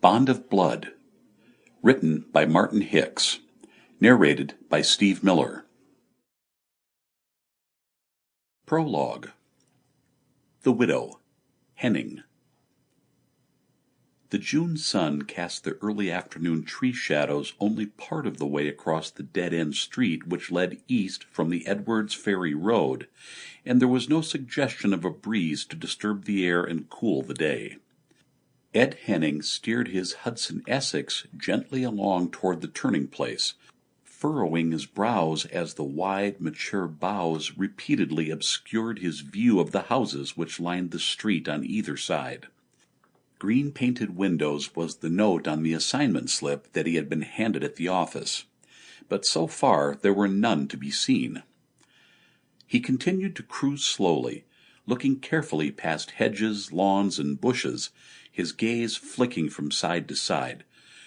Bond of Blood, written by Martin Hicks, narrated by Steve Miller. Prologue. The Widow, Henning. The June sun cast the early afternoon tree shadows only part of the way across the dead-end street which led east from the Edwards Ferry Road, and there was no suggestion of a breeze to disturb the air and cool the day. Ed Henning steered his Hudson Essex gently along toward the turning place, furrowing his brows as the wide, mature boughs repeatedly obscured his view of the houses which lined the street on either side. Green-painted windows was the note on the assignment slip that he had been handed at the office, but so far there were none to be seen. He continued to cruise slowly, looking carefully past hedges, lawns, and bushes, his gaze flicking from side to side,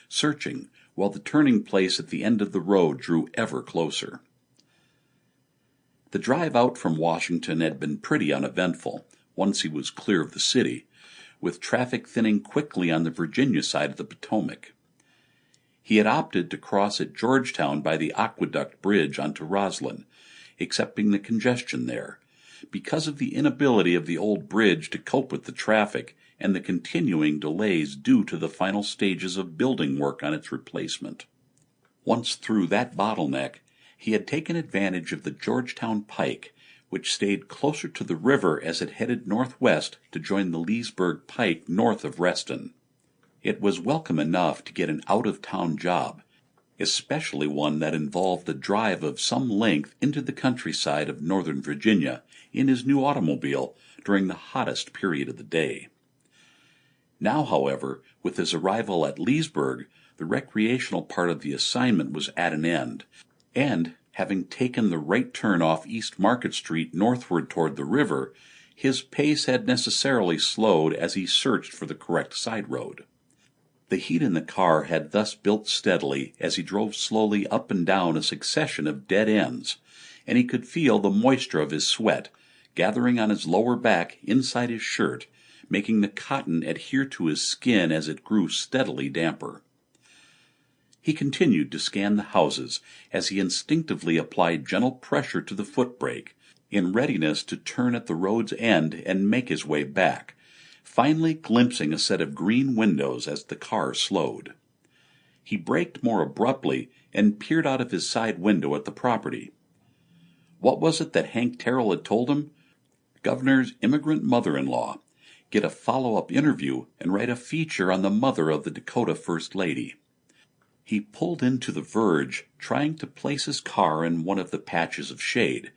searching while the turning place at the end of the road drew ever closer. The drive out from Washington had been pretty uneventful, once he was clear of the city, with traffic thinning quickly on the Virginia side of the Potomac. He had opted to cross at Georgetown by the Aqueduct Bridge onto Roslyn, accepting the congestion there, because of the inability of the old bridge to cope with the traffic and the continuing delays due to the final stages of building work on its replacement. Once through that bottleneck, he had taken advantage of the Georgetown Pike, which stayed closer to the river as it headed northwest to join the Leesburg Pike north of Reston. It was welcome enough to get an out-of-town job, especially one that involved a drive of some length into the countryside of northern Virginia in his new automobile during the hottest period of the day. Now, however, with his arrival at Leesburg, the recreational part of the assignment was at an end, and, having taken the right turn off East Market Street northward toward the river, his pace had necessarily slowed as he searched for the correct side road. The heat in the car had thus built steadily as he drove slowly up and down a succession of dead ends, and he could feel the moisture of his sweat gathering on his lower back inside his shirt, making the cotton adhere to his skin as it grew steadily damper. He continued to scan the houses as he instinctively applied gentle pressure to the foot brake, in readiness to turn at the road's end and make his way back, finally glimpsing a set of green windows as the car slowed. He braked more abruptly and peered out of his side window at the property. What was it that Hank Terrell had told him? Governor's immigrant mother-in-law. Get a follow-up interview and write a feature on the mother of the Dakota First Lady. He pulled into the verge, trying to place his car in one of the patches of shade,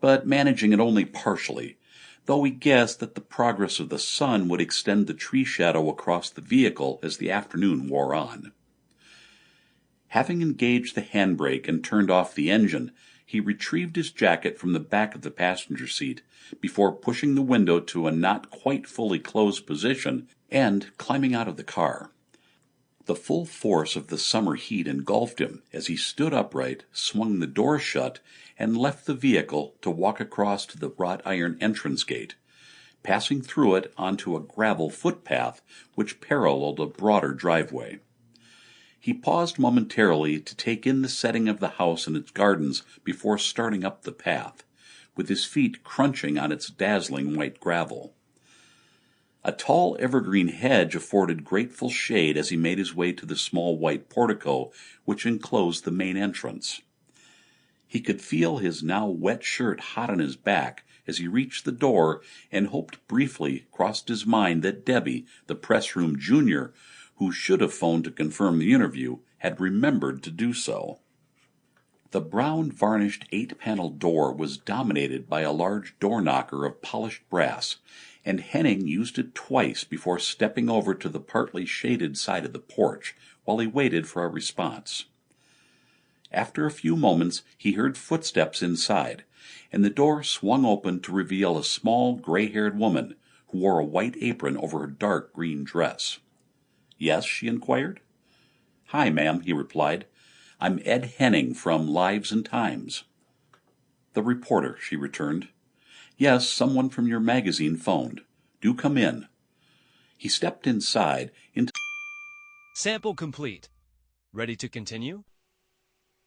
but managing it only partially, though he guessed that the progress of the sun would extend the tree shadow across the vehicle as the afternoon wore on. Having engaged the handbrake and turned off the engine, he retrieved his jacket from the back of the passenger seat before pushing the window to a not quite fully closed position and climbing out of the car. The full force of the summer heat engulfed him as he stood upright, swung the door shut, and left the vehicle to walk across to the wrought iron entrance gate, passing through it onto a gravel footpath which paralleled a broader driveway. He paused momentarily to take in the setting of the house and its gardens before starting up the path, with his feet crunching on its dazzling white gravel. A tall evergreen hedge afforded grateful shade as he made his way to the small white portico which enclosed the main entrance. He could feel his now wet shirt hot on his back as he reached the door, and hoped briefly crossed his mind that Debbie, the press room junior, who should have phoned to confirm the interview, had remembered to do so. The brown varnished 8-paneled door was dominated by a large door knocker of polished brass, and Henning used it twice before stepping over to the partly shaded side of the porch while he waited for a response. After a few moments he heard footsteps inside, and the door swung open to reveal a small gray-haired woman who wore a white apron over her dark green dress. "Yes?" she inquired. "Hi, ma'am," he replied. "I'm Ed Henning from Lives and Times." "The reporter," she returned. "Yes, someone from your magazine phoned. Do come in." He stepped inside into Sample complete. Ready to continue?